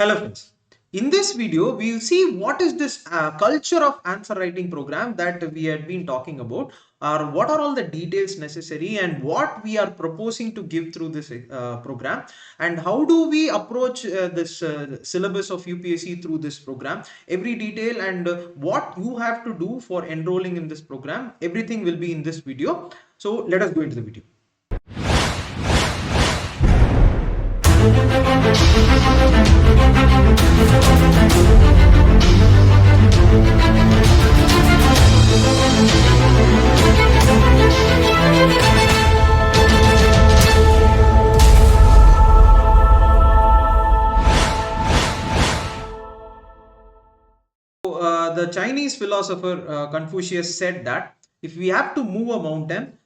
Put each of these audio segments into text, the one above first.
Hello friends. In this video, we will see what is this culture of answer writing program that we had been talking about, or what are all the details necessary and what we are proposing to give through this program, and how do we approach this syllabus of UPSC through this program. Every detail and what you have to do for enrolling in this program, everything will be in this video. So let us go into the video. The Chinese philosopher Confucius said that if we have to move a mountain,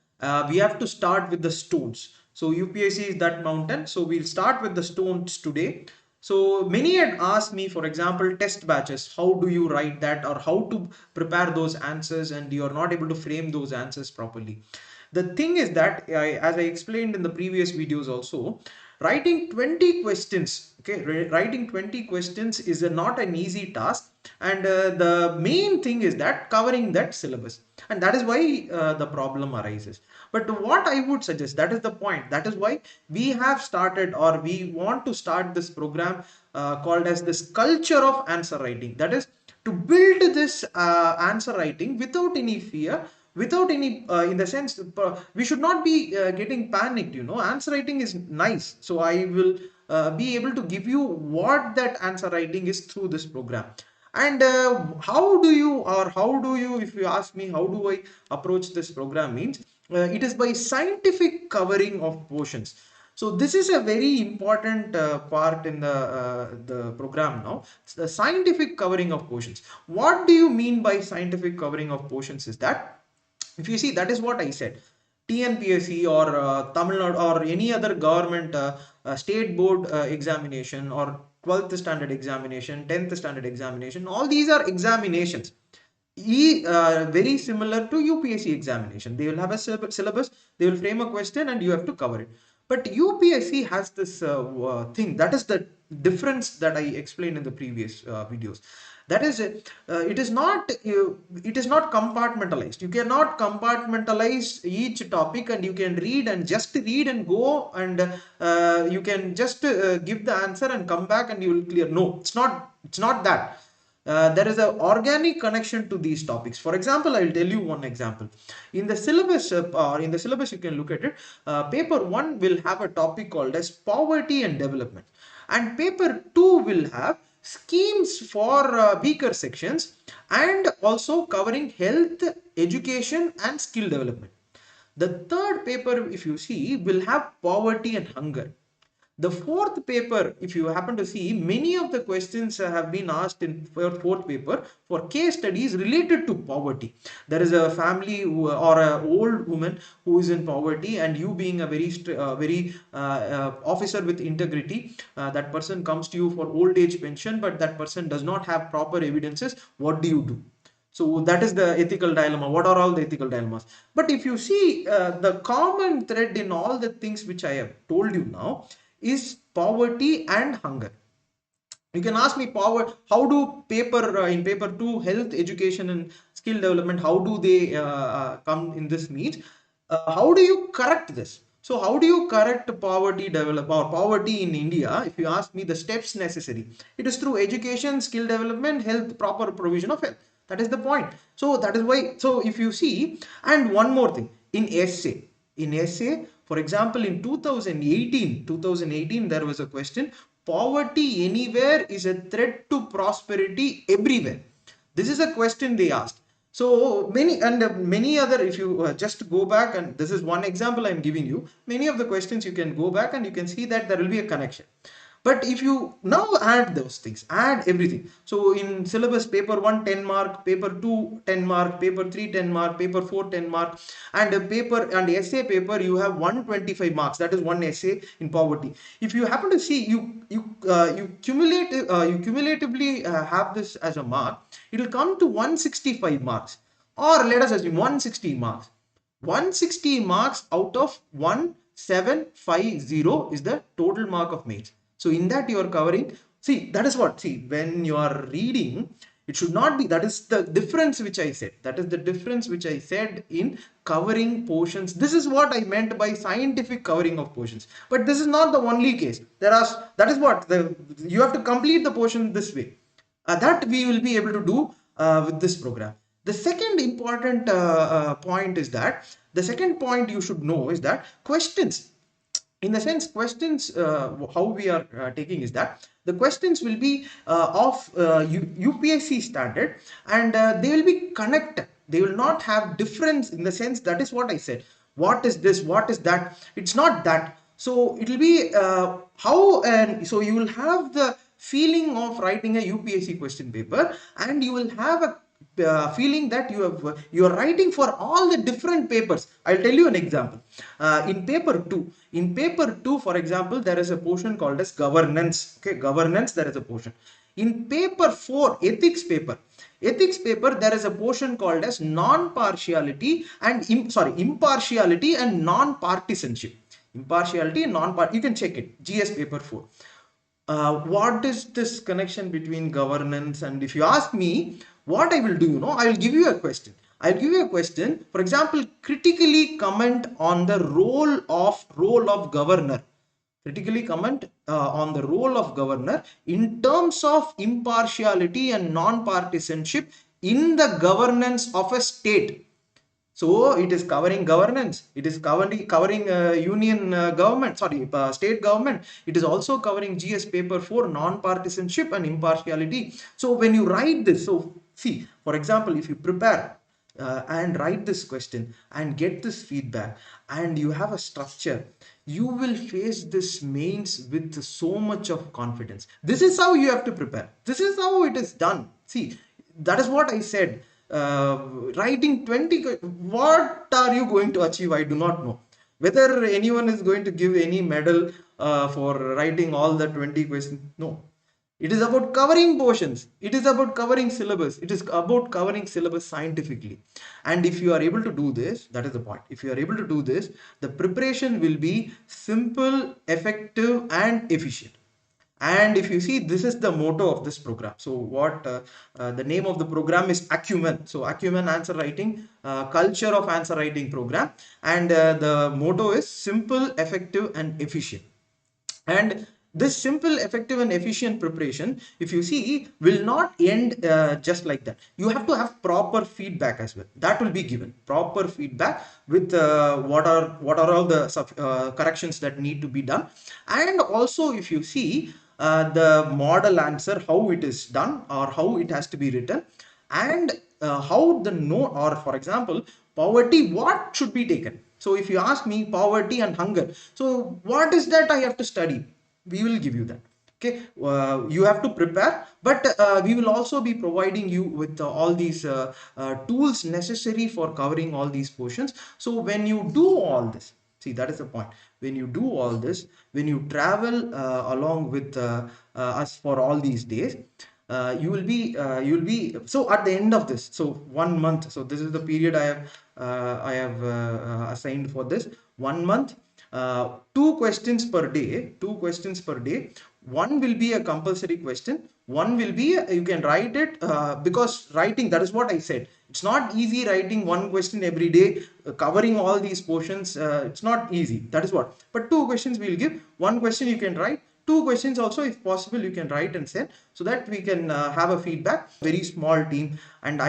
we have to start with the stones. So UPSC is that mountain. So we'll start with the stones today. So many had asked me, for example, test batches, how do you write that, or how to prepare those answers, and you are not able to frame those answers properly. The thing is that, as I explained in the previous videos also, writing 20 questions, okay, writing 20 questions is not an easy task, and the main thing is that covering that syllabus, and that is why the problem arises. But what I would suggest, that is the point, that is why we have started, or we want to start this program called as this culture of answer writing. That is to build this answer writing without any fear, without any in the sense, we should not be getting panicked. Answer writing is nice, so I will be able to give you what that answer writing is through this program. And how do you, if you ask me, how do I approach this program, means it is by scientific covering of portions. So this is a very important part in the program now. It's the scientific covering of portions. What do you mean by scientific covering of portions? Is that, if you see, that is what I said. TNPSC or Tamil Nadu or any other government state board examination, or 12th standard examination, 10th standard examination, all these are examinations. Very similar to UPSC examination. They will have a syllabus, they will frame a question, and you have to cover it. But UPSC has this thing, that is the difference that I explained in the previous videos. That is, it is not compartmentalized. You cannot compartmentalize each topic, and you can read and just read and go, and you can just give the answer and come back and you will clear. No, it's not that. There is an organic connection to these topics. For example, I will tell you one example. In the syllabus, you can look at it. Paper 1 will have a topic called as poverty and development, and paper 2 will have schemes for weaker sections, and also covering health, education, and skill development. The third paper, if you see, will have poverty and hunger. The fourth paper, if you happen to see, many of the questions have been asked in fourth paper for case studies related to poverty. There is a family or an old woman who is in poverty, and you being a very officer with integrity, that person comes to you for old age pension, but that person does not have proper evidences. What do you do? So that is the ethical dilemma. What are all the ethical dilemmas? But if you see, the common thread in all the things which I have told you now is poverty and hunger. You can ask me, how do in paper 2, health, education, and skill development, how do they come in this means? How do you correct this? So how do you correct poverty or poverty in India? If you ask me, the steps necessary, it is through education, skill development, health, proper provision of health. That is the point. So that is why. So if you see, and one more thing, in essay, for example, in 2018, there was a question: poverty anywhere is a threat to prosperity everywhere. This is a question they asked. So many other, if you just go back, and this is one example I'm giving you, many of the questions you can go back and you can see that there will be a connection. But if you now add those things, add everything. So in syllabus, paper 1 10 mark, paper 2 10 mark, paper 3 10 mark, paper 4 10 mark, and essay paper, you have 125 marks. That is one essay in poverty. If you happen to see, you cumulatively have this as a mark, it will come to 165 marks, or let us assume 160 marks. 160 marks out of 1750 is the total mark of mains. So in that you are covering See, that is what, see, when you are reading, it should not be, that is the difference which I said. That is the difference which I said in covering portions. This is what I meant by scientific covering of portions. But this is not the only case. That is what, you have to complete the portion this way. That we will be able to do with this program. The second important point is that, the second point you should know is that questions, in the sense questions, how we are taking is that the questions will be of UPSC standard, and they will be connected. They will not have difference, in the sense, that is what I said. What is this, what is that? It's not that. So it will be how, and so you will have the feeling of writing a UPSC question paper, and you will have a feeling that you are writing for all the different papers. I'll tell you an example. In paper 2, for example, there is a portion called as governance. Okay, governance, there is a portion. In paper 4, ethics paper, there is a portion called as impartiality and non-partisanship. Impartiality and you can check it, GS paper 4. What is this connection between governance? And if you ask me, what I will do, I will give you a question. I'll give you a question. For example, critically comment on the role of governor. Critically comment on the role of governor in terms of impartiality and non-partisanship in the governance of a state. So it is covering governance, it is covering union government, state government. It is also covering GS paper 4, non-partisanship and impartiality. So when you write this, so see, for example, if you prepare and write this question and get this feedback, and you have a structure, you will face this mains with so much of confidence. This is how you have to prepare. This is how it is done. See, that is what I said. Writing 20, what are you going to achieve? I do not know whether anyone is going to give any medal for writing all the 20 questions. No, it is about covering portions, it is about covering syllabus, it is about covering syllabus scientifically. And if you are able to do this, that is the point. If you are able to do this, the preparation will be simple, effective and efficient. And if you see, this is the motto of this program. So what the name of the program is ACUMEN. So ACUMEN answer writing, culture of answer writing program. And the motto is simple, effective and efficient. And this simple, effective and efficient preparation, if you see, will not end just like that. You have to have proper feedback as well. That will be given. Proper feedback with what are all the corrections that need to be done. And also, if you see, the model answer, how it is done or how it has to be written, and how the note, or for example, poverty, what should be taken. So if you ask me, poverty and hunger, so what is that I have to study? We will give you that. Okay, you have to prepare, but we will also be providing you with all these tools necessary for covering all these portions. So when you do all this, see, that is the point. When you do all this, when you travel along with us for all these days, you will be so at the end of this, so 1 month, so this is the period I have assigned for this 1 month. 2 questions per day, one will be a compulsory question, one will be you can write it because writing, that is what I said, it's not easy writing 1 question every day, covering all these portions, it's not easy, that is what. But 2 questions we will give, 1 question you can write, 2 questions also, if possible, you can write and send, so that we can have a feedback. Very small team, and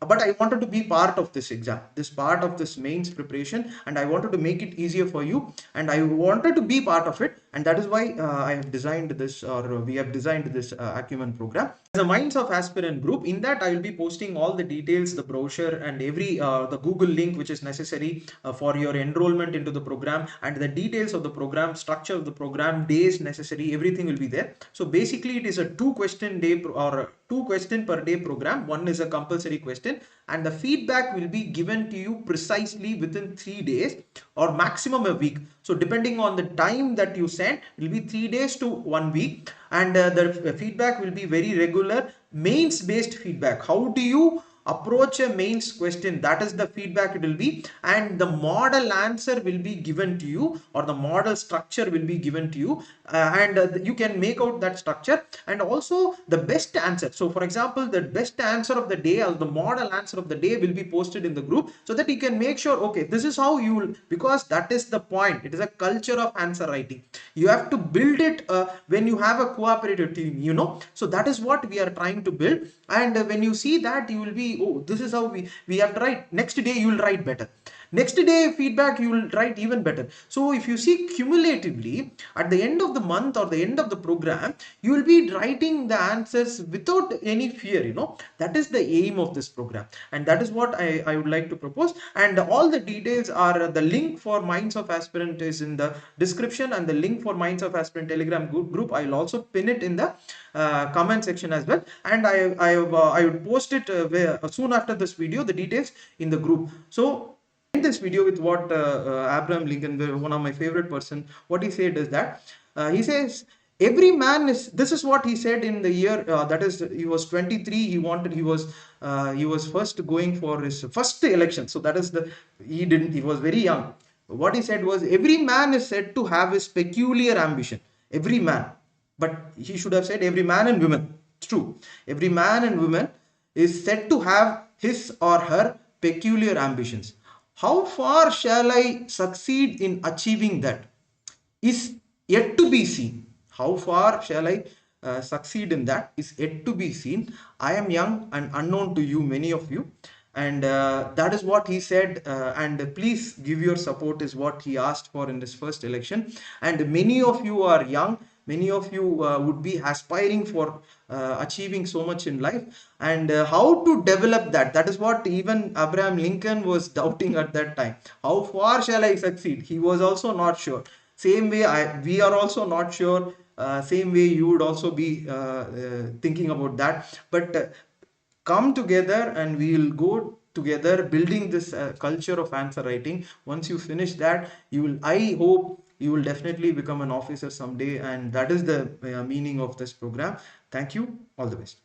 but I wanted to be part of this exam, this part of this mains preparation, and I wanted to make it easier for you, and I wanted to be part of it, and that is why I have designed this, or we have designed this Acumen program. The Minds of Aspirant group, in that I will be posting all the details, the brochure and every the Google link which is necessary for your enrollment into the program, and the details of the program, structure of the program, days necessary, everything will be there. So basically it is a 2 question day or 2 question per day program. One is a compulsory question, and the feedback will be given to you precisely within 3 days or maximum a week. So depending on the time that you send, it will be 3 days to 1 week, and the feedback will be very regular, mains based feedback. How do you approach a mains question. That is the feedback it will be, and the model answer will be given to you, or the model structure will be given to you, and you can make out that structure, and also the best answer. So for example, the best answer of the day or the model answer of the day will be posted in the group, so that you can make sure, okay, this is how you will, because that is the point. It is a culture of answer writing. You have to build it when you have a cooperative team, so that is what we are trying to build. And when you see that, you will be, oh, this is how we have to write. Next day you will write better. Next day feedback, you will write even better. So if you see cumulatively, at the end of the month or the end of the program, you will be writing the answers without any fear. That is the aim of this program, and that is what I would like to propose. And all the details are, the link for Minds of Aspirant is in the description, and the link for Minds of Aspirant Telegram group, I will also pin it in the comment section as well. And I would post it soon after this video, the details in the group. So this video with what Abraham Lincoln, one of my favorite person, what he said is that he says, every man is, this is what he said in the year, that is, he was 23. He was first going for his first election. So that is he was very young. What he said was, every man is said to have his peculiar ambition. Every man. But he should have said every man and woman. It's true. Every man and woman is said to have his or her peculiar ambitions. How far shall I succeed in achieving that is yet to be seen. How far shall I succeed in that is yet to be seen. I am young and unknown to you, many of you. And that is what he said. And please give your support is what he asked for in this first election. And many of you are young. Many of you would be aspiring for achieving so much in life, and how to develop that. That is what even Abraham Lincoln was doubting at that time. How far shall I succeed? He was also not sure. Same way we are also not sure. Same way you would also be thinking about that. But come together and we will go together building this culture of answer writing. Once you finish that, you will, I hope, you will definitely become an officer someday, and that is the meaning of this program. Thank you. All the best.